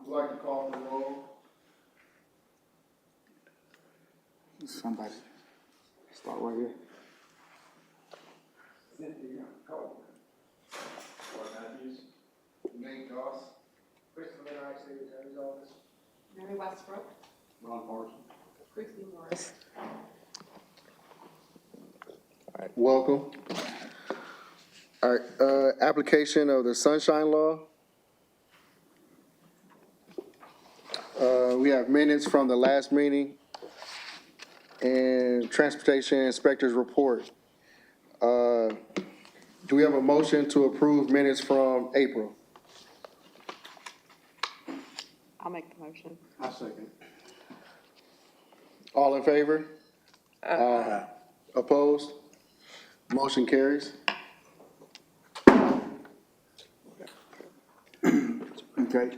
Would you like to call the roll? Somebody start right here. Cynthia Cole. Roy Matthews. Nate Goss. Christopher Knight, State Attorney's Office. Mary Westbrook. Ron Morrison. Christy Morris. Welcome. All right, application of the Sunshine Law. We have minutes from the last meeting and Transportation Inspector's Report. Do we have a motion to approve minutes from April? I'll make the motion. I second. All in favor? Aye. Opposed? Motion carries. Okay,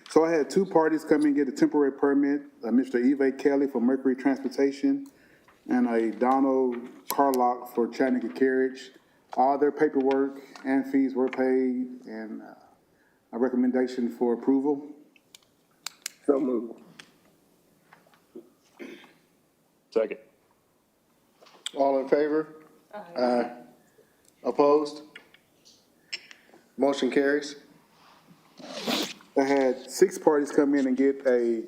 so I had two parties come and get a temporary permit, Mr. Eve Kelly for Mercury Transportation and a Donald Carlock for Chattanooga Carriage. All their paperwork and fees were paid, and a recommendation for approval. So moved. Second. All in favor? Aye. Opposed? Motion carries. I had six parties come in and get a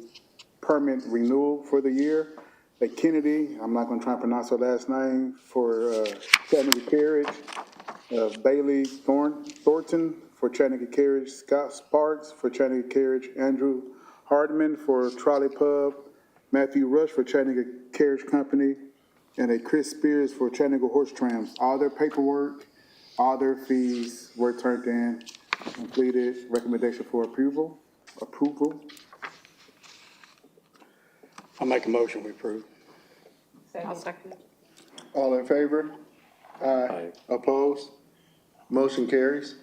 permit renewal for the year. A Kennedy, I'm not gonna try and pronounce her last name, for Chattanooga Carriage. Bailey Thornton for Chattanooga Carriage. Scott Sparks for Chattanooga Carriage. Andrew Hardman for Trolley Pub. Matthew Rush for Chattanooga Carriage Company. And a Chris Spears for Chattanooga Horse Trams. All their paperwork, all their fees were turned in, completed. Recommendation for approval. I'll make a motion, we approve. I'll second. All in favor? Aye. Opposed? Motion carries.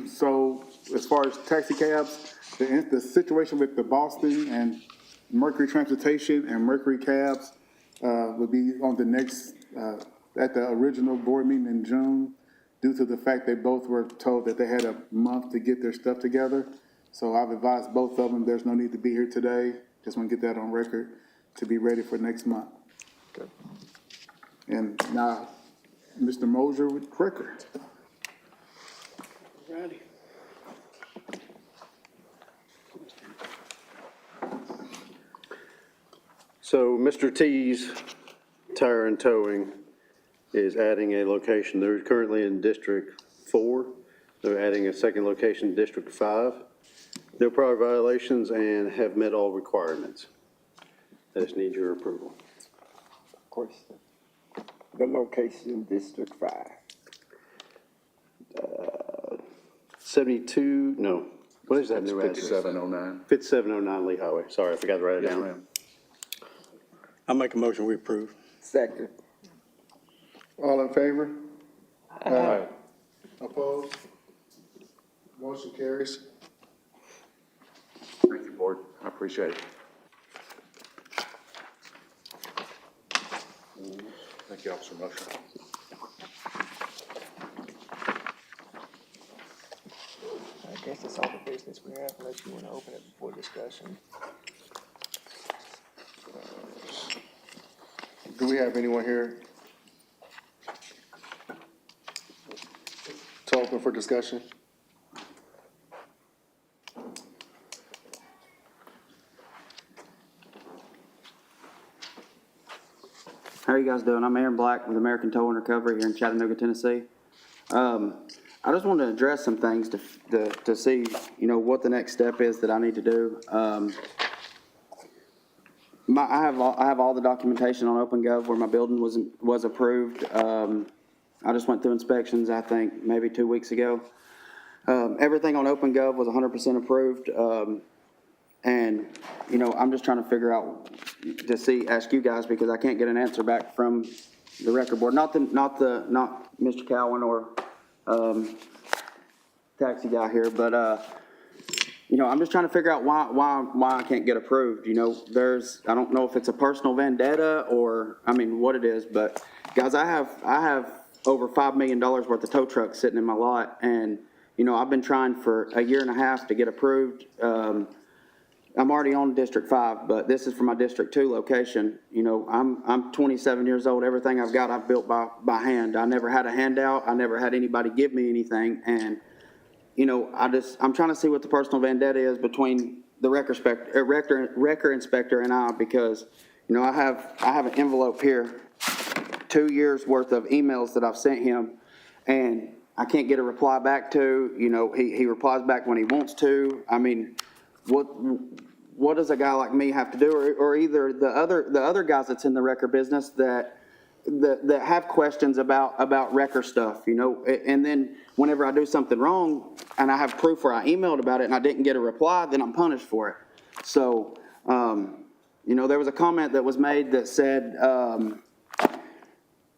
So as far as taxi cabs, the situation with the Boston and Mercury Transportation and Mercury Cabs will be on the next, at the original board meeting in June, due to the fact they both were told that they had a month to get their stuff together. So I've advised both of them, there's no need to be here today. Just want to get that on record to be ready for next month. Good. And now, Mr. Mosier with record. Righty. So Mr. T's Tire and Towing is adding a location. They're currently in District 4. They're adding a second location, District 5. No prior violations and have met all requirements. They just need your approval. Of course. The location, District 5. 72, no, what is that new address? 5709. 5709 Lee Highway. Sorry, I forgot to write it Yes, down. ma'am. I'll make a motion, we approve. Second. All in favor? Aye. Opposed? Motion carries. Thank you, board. I appreciate it. Thank you, Officer Mosher. I guess that's all the business we have, unless you want to open it for discussion. Do we have anyone here to open for discussion? How are you guys doing? I'm Aaron Black with American Tow and Recovery here in Chattanooga, Tennessee. I just wanted to address some things to see, what the next step is that I need to do. I have all the documentation on OpenGov where my building was approved. I just went through inspections, I think, maybe 2 weeks ago. Everything on OpenGov was 100% approved. And, I'm just trying to figure out ask you guys, because I can't get an answer back from the record board. Not Mr. Cowan or, taxi guy here, but, I'm just trying to figure out why I can't get approved. I don't know if it's a personal vendetta or, what it is, but guys, I have over $5 million worth of tow trucks sitting in my lot, and, you know, I've been trying for a year and a half to get approved. I'm already on District 5, but this is for my District 2 location. You know, I'm 27 years old. Everything I've got, I've built by hand. I never had a handout. I never had anybody give me anything. And, you know, I'm trying to see what the personal vendetta is between the record inspector and I, because, you know, I have an envelope here, 2 years worth of emails that I've sent him, and I can't get a reply back to. You know, he replies back when he wants to. I mean, what does a guy like me have to do, or either the other guys that's in the record business that have questions about record stuff, you know, and then whenever I do something wrong and I have proof where I emailed about it and I didn't get a reply, then I'm punished for it. So, you know, there was a comment that was made that said,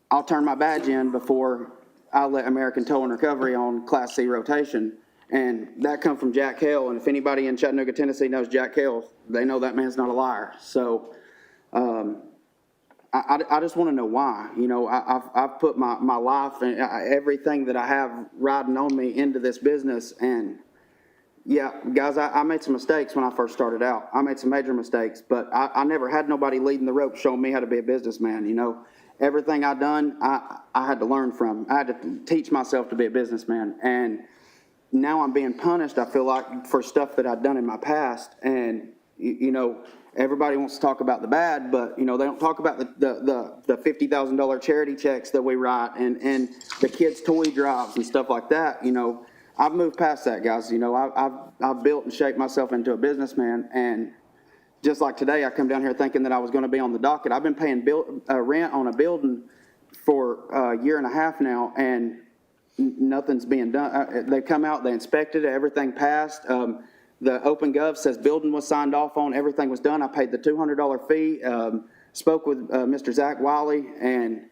I'll turn my badge in before I let American Tow and Recovery on Class C rotation. And that come from Jack Hale, and if anybody in Chattanooga, Tennessee knows Jack Hale, they know that man's not a liar. So I just want to know why. You know, I've put my life and everything that I have riding on me into this business. And yeah, guys, I made some mistakes when I first started out. I made some major mistakes, but I never had nobody leading the rope showing me how to be a businessman. You know, everything I done, I had to learn from. I had to teach myself to be a businessman. And now I'm being punished, I feel like, for stuff that I've done in my past. And, you know, everybody wants to talk about the bad, but, you know, they don't talk about the $50,000 charity checks that we write and the kids' toy drives and stuff like that. You know, I've moved past that, guys. You know, I've built and shaped myself into a businessman. And just like today, I come down here thinking that I was going to be on the docket. I've been paying rent on a building for a year and a half now, and nothing's being done. They come out, they inspected it, everything passed. The Open Gov says building was signed off on, everything was done. I paid the $200 fee, spoke with Mr. Zach Wiley, and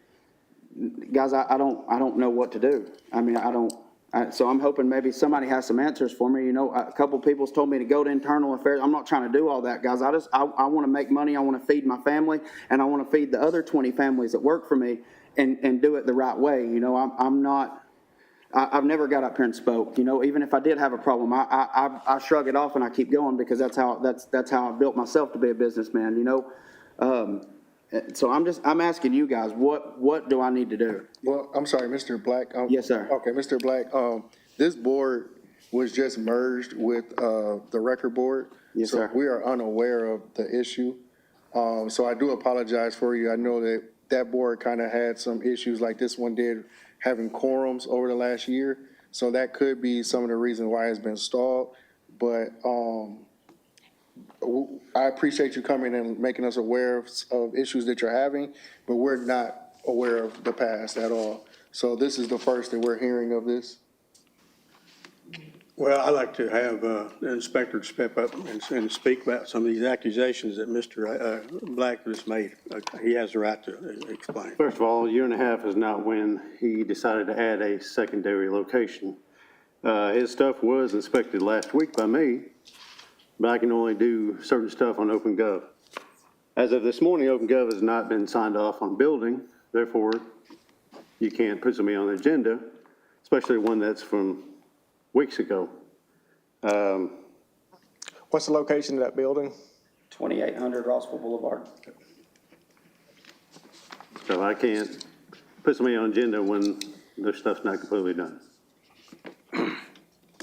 guys, I don't know what to do. I mean, so I'm hoping maybe somebody has some answers for me. You know, a couple people's told me to go to internal affairs. I'm not trying to do all that, guys. I want to make money. I want to feed my family, and I want to feed the other 20 families that work for me and do it the right way. You know, I've never got up here and spoke. You know, even if I did have a problem, I shrug it off and I keep going, because that's how I built myself to be a businessman. You know, so I'm asking you guys, what do I need to do? Well, I'm sorry, Mr. Black. Yes, sir. Okay, Mr. Black, this board was just merged with the record board. Yes, sir. So we are unaware of the issue. So I do apologize for you. I know that board kind of had some issues like this one did, having quorums over the last year. So that could be some of the reason why it's been stalled. But I appreciate you coming and making us aware of issues that you're having, but we're not aware of the past at all. So this is the first that we're hearing of this. Well, I'd like to have the inspector step up and speak about some of these accusations that Mr. Black just made. He has the right to explain. First of all, a year and a half is not when he decided to add a secondary location. His stuff was inspected last week by me, but I can only do certain stuff on OpenGov. As of this morning, OpenGov has not been signed off on building, therefore you can't put somebody on the agenda, especially one that's from weeks ago. What's the location of that building? 2800 Rossville Boulevard. So I can't put somebody on agenda when their stuff's not completely done.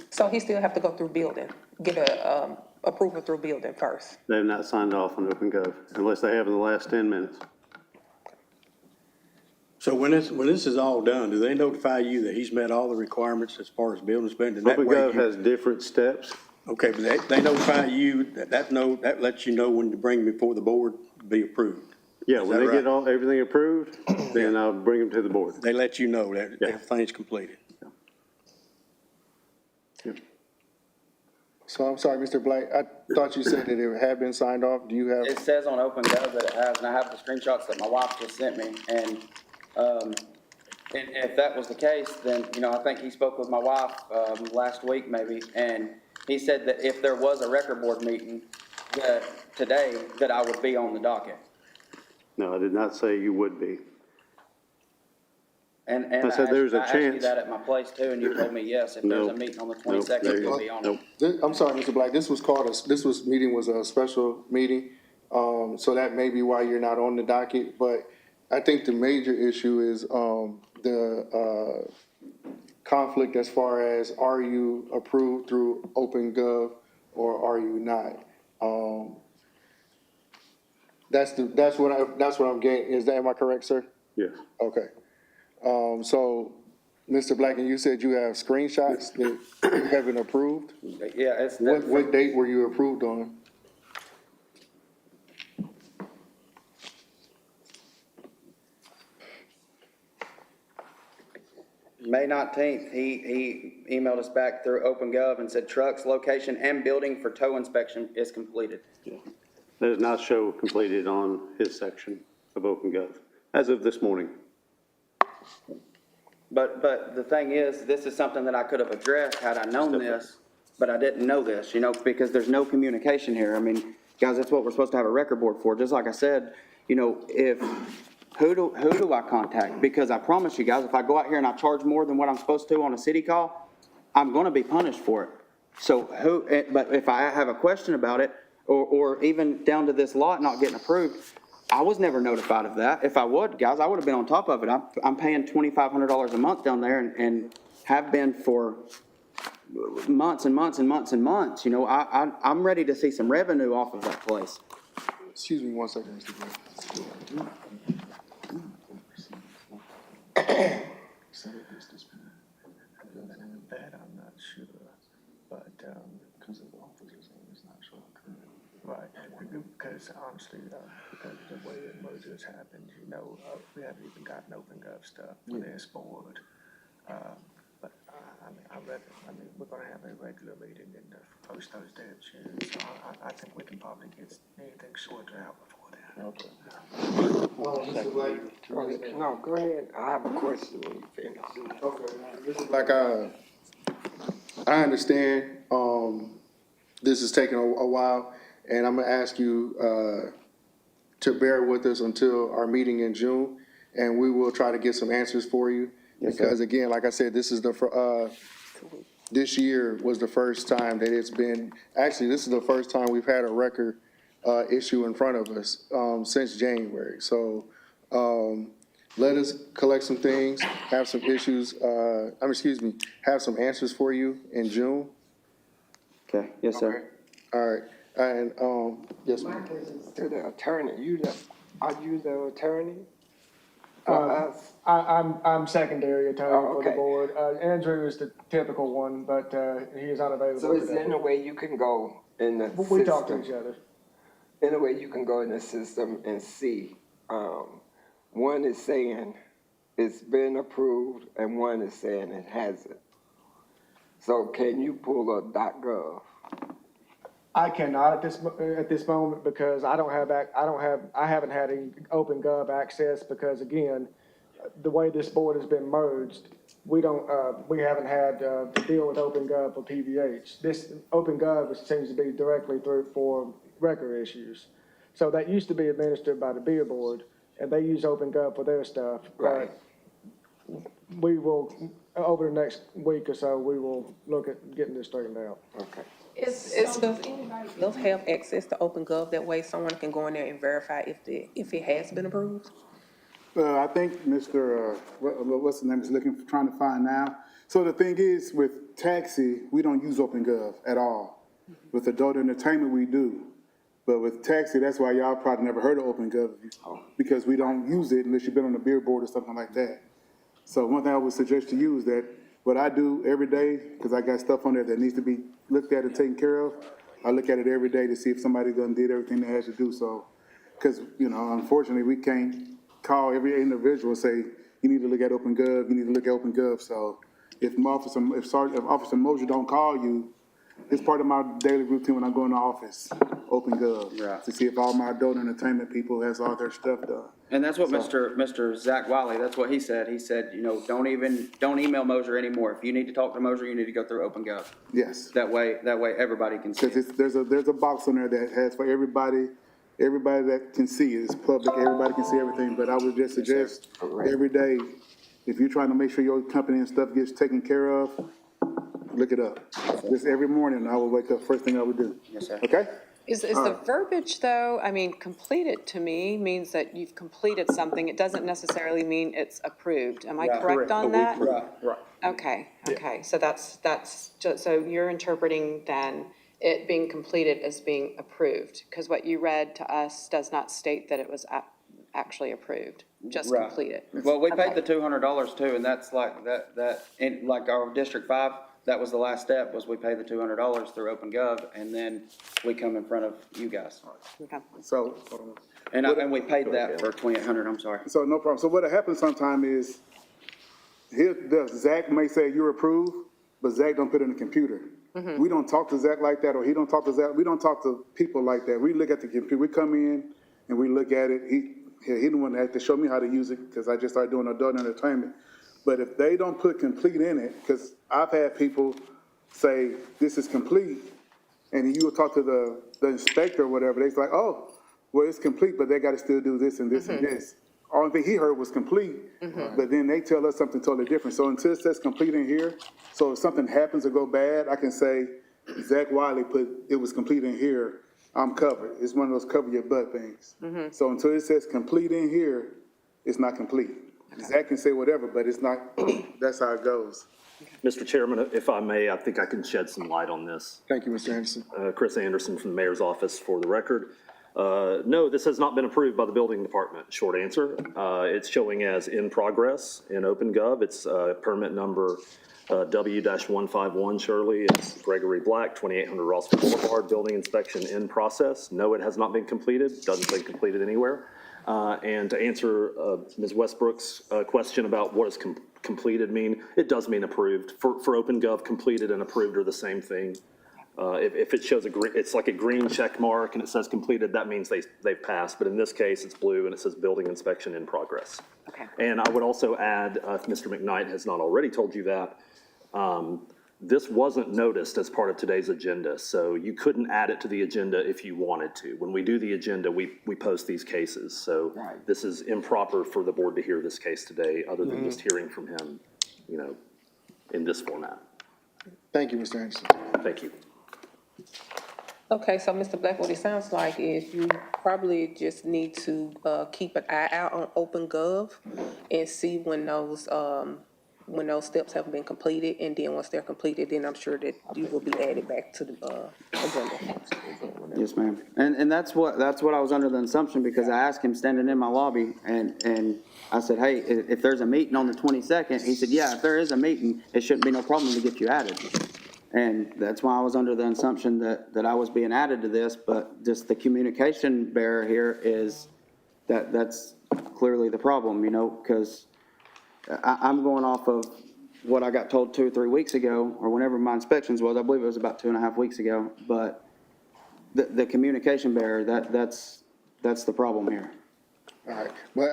So he still have to go through building, get a approval through building first. They have not signed off on OpenGov unless they have in the last 10 minutes. So when this is all done, do they notify you that he's met all the requirements as far as building inspector? That way OpenGov has different steps. Okay, but they notify you, that lets you know when to bring before the board to be approved. Yeah, Is when that they right? get everything approved, then I'll bring them to the board. They let you know that Yeah. everything's completed. So I'm sorry, Mr. Black, I thought you said that it had been signed off. Do you have? It says on OpenGov that it has, and I have the screenshots that my wife just sent me. And if that was the case, then, you know, I think he spoke with my wife last week maybe, and he said that if there was a record board meeting today, that I would be on the docket. No, I did not say you would be. And I said there's a I asked you chance. that at my place too, and you told me, yes, if there's a No. meeting on the Nope, 22nd, there you'll you be on Nope. it. I'm sorry, Mr. Black, meeting was a special meeting, so that may be why you're not on the docket, but I think the major issue is, the, conflict as far as are you approved through OpenGov or are you not? That's what I'm getting, am I correct, sir? Yes. Okay. So, Mr. Black, and you said you have screenshots that you haven't approved? Yeah, it's. What date were you approved on? May 19th, he emailed us back through OpenGov and said trucks, location, and building for tow inspection is completed. Does not show completed on his section of OpenGov, as of this morning. But the thing is, this is something that I could have addressed had I known this, but I didn't know this, because there's no communication here. I mean, guys, that's what we're supposed to have a record board for. Just like I said, who do I contact? Because I promise you guys, if I go out here and I charge more than what I'm supposed to on a city call, I'm gonna be punished for it. So but if I have a question about it, or even down to this lot not getting approved, I was never notified of that. If I would, guys, I would have been on top of it. I'm paying $2,500 a month down there and have been for months and months and months and months. I'm ready to see some revenue off of that place. Excuse me one second, Mr. Black. That I'm not sure, but, because of the officers, it's not sure. Right, because honestly, because of the way the mergers happened, we haven't even gotten OpenGov stuff for this board. But, we're gonna have a regular meeting in the first Thursday of June, so I think we can probably get anything sorted out before then. Okay. Mr. Black? No, go ahead, I have a question when you finish. Okay. Mr. Black, I understand, this is taking a while, and I'm gonna ask you, to bear with us until our meeting in June, and we will try to get some answers for you. Because again, like I said, this year was the first time that this is the first time we've had a record, issue in front of us, since January. So, let us collect some things, have some issues, have some answers for you in June. Okay, yes, sir. All right, and, yes, My ma'am. question is to the attorney, are you the attorney? I'm secondary attorney Oh, for the okay. board. Andrew is the typical one, but he is unavailable So is there today. any way you can go in the We talk to system? each other. Any way you can go in the system and see, one is saying it's been approved and one is saying it hasn't. So can you pull up .gov? I cannot at this moment because I haven't had any OpenGov access because again, the way this board has been merged, we haven't had to deal with OpenGov for PVH. This OpenGov seems to be directly through for record issues. So that used to be administered by the beer board and they use OpenGov for their stuff. Right. But we will, over the next week or so, we will look at getting this straightened out. Okay. Does anybody else have access to OpenGov? That way someone can go in there and verify if it has been approved? I think Mr., what's the name, is trying to find now. So the thing is, with taxi, we don't use OpenGov at all. With adult entertainment, we do. But with taxi, that's why y'all probably never heard of OpenGov, because we don't use it unless you've been on a beer board or something like that. So one thing I would suggest to you is that what I do every day, because I got stuff on there that needs to be looked at and taken care of, I look at it every day to see if somebody done did everything they had to do. So, because, unfortunately, we can't call every individual and say, you need to look at OpenGov, you need to look at OpenGov. So if Officer Mosier don't call you, it's part of my daily routine when I go in the office, OpenGov, Right. to see if all my adult entertainment people has all their stuff done. And that's what Mr. Zach Wiley, that's what he said. He said, don't email Mosier anymore. If you need to talk to Mosier, you need to go through OpenGov. Yes. That way everybody can see Because it. there's a box on there that has for everybody that can see it. It's public, everybody can see everything, but I would just suggest every day, If you're trying to make sure your company and stuff gets taken care of, look it up. Just every morning, I will wake up, first thing I would do. Yes, sir. Okay? Is the verbiage, though, I mean, completed to me means that you've completed something. It doesn't necessarily mean it's approved. Am I correct on that? Right. Okay, okay. So that's just, so you're interpreting then it being completed as being approved? Because what you read to us does not state that it was actually approved, just Right. completed. Well, we paid Okay. the $200 too, and that's like, and like our District 5, that was the last step, was we pay the $200 through OpenGov, and then we come in front of you guys. Okay. So, hold on. And we paid that for 2,800, I'm sorry. So no problem. So what happens sometime is, Zach may say you're approved, but Zach don't put it in the computer. We don't talk to Zach like that, or he don't talk to Zach. We don't talk to people like that. We look at the computer. We come in and we look at it. He the one that had to show me how to use it because I just started doing adult entertainment. But if they don't put complete in it, because I've had people say this is complete, and you will talk to the inspector or whatever. They're like, oh, well, it's complete, but they got to still do this and this and this. Only thing he heard was complete, but then they tell us something totally different. So until it says complete in here, so if something happens or go bad, I can say, Zach Wiley put, it was complete in here, I'm covered. It's one of those cover your butt things. So until it says complete in here, it's not complete. Zach can say whatever, but it's not, that's how it goes. Mr. Chairman, if I may, I think I can shed some light on this. Thank you, Mr. Anderson. Chris Anderson from the Mayor's Office for the record. No, this has not been approved by the building department, short answer. It's showing as in progress in OpenGov. It's permit number W-151 Shirley. It's Gregory Black, 2800 Rossville Boulevard, building inspection in process. No, it has not been completed. Doesn't say completed anywhere. And to answer Ms. Westbrook's question about what does completed mean, it does mean approved. For OpenGov, completed and approved are the same thing. If it shows it's like a green check mark and it says completed, that means they've passed. But in this case, it's blue and it says building inspection in progress. Okay. And I would also add, if Mr. McKnight has not already told you that, this wasn't noticed as part of today's agenda, so you couldn't add it to the agenda if you wanted to. When we do the agenda, we post these cases, so this is improper for the board to hear this case today, other than just hearing from him, in this format. Thank you, Mr. Anderson. Thank you. Okay, so Mr. Black, what it sounds like is you probably just need to, keep an eye out on OpenGov and see when those steps have been completed, and then once they're completed, then I'm sure that you will be added back to the agenda. Yes, ma'am. And that's what I was under the assumption, because I asked him standing in my lobby, and I said, hey, if there's a meeting on the 22nd, he said, yeah, if there is a meeting, it shouldn't be no problem to get you added. And that's why I was under the assumption that I was being added to this, but just the communication barrier here is that's clearly the problem, because I'm going off of what I got told 2 or 3 weeks ago, or whenever my inspections was. I believe it was about 2.5 weeks ago, but the communication barrier, that's the problem here. All right, but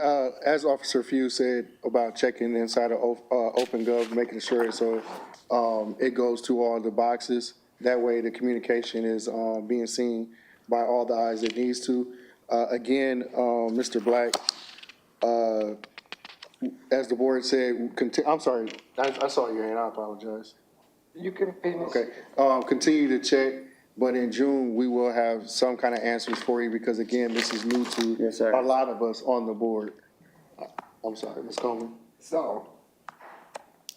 as Officer Few said about checking inside of OpenGov, making sure so it goes to all the boxes. That way the communication is being seen by all the eyes it needs to. Again, Mr. Black, as the board said, I'm sorry, I saw your hand, I apologize. You can finish. Okay, continue to check, but in June, we will have some kind of answers for you, because again, this is new to Yes, sir. a lot of us on the board. I'm sorry, Ms. Coleman. So,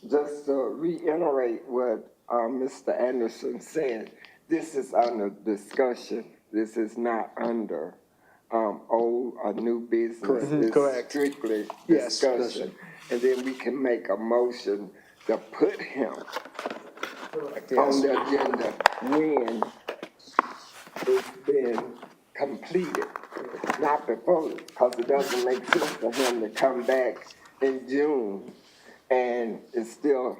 just to reiterate what Mr. Anderson said, this is under discussion. This is not under old or new business. It's Correct. strictly Yes, discussion. And then we can make a motion to put him on the agenda when it's been completed. Not before, because it doesn't make sense for him to come back in June and it still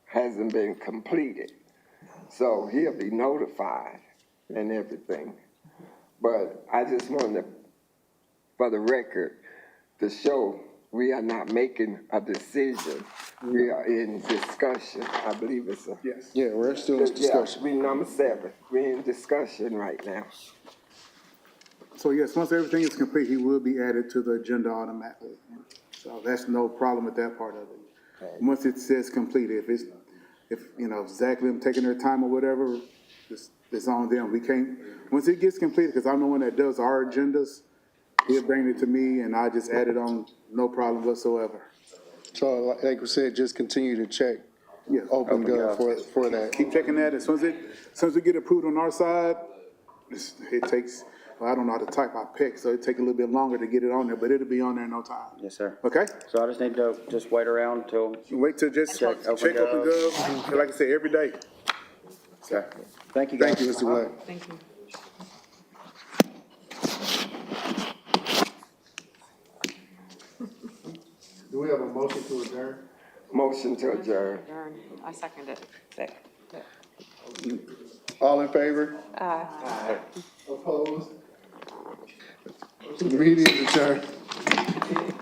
hasn't been completed. So he'll be notified and everything. But I just wanted, for the record, to show we are not making a decision. We are in discussion. I believe it's a. Yes. Yeah, we're still in discussion. Yeah, we number 7. We're in discussion right now. So yes, once everything is complete, he will be added to the agenda automatically. So that's no problem with that part of it. once it says completed, if, you know, exactly them taking their time or whatever, it's on them. We can't, once it gets completed, because I'm the one that does our agendas, he'll bring it to me and I just add it on, no problem whatsoever. So like we said, just continue to check Yeah. OpenGov for that. Keep checking that. As soon as we get approved on our side, it takes, well, I don't know how to type, I pick, so it take a little bit longer to get it on there, but it'll be on there in no time. Yes, sir. Okay? So I just need to just wait around till, Wait till just check OpenGov, like I say, every day. okay. Thank you, guys. Thank you, Mr. Black. Thank you. Do we have a motion to adjourn? Motion to adjourn. Adjourn. I second it. All in favor? Aye. Opposed? Meeting is adjourned.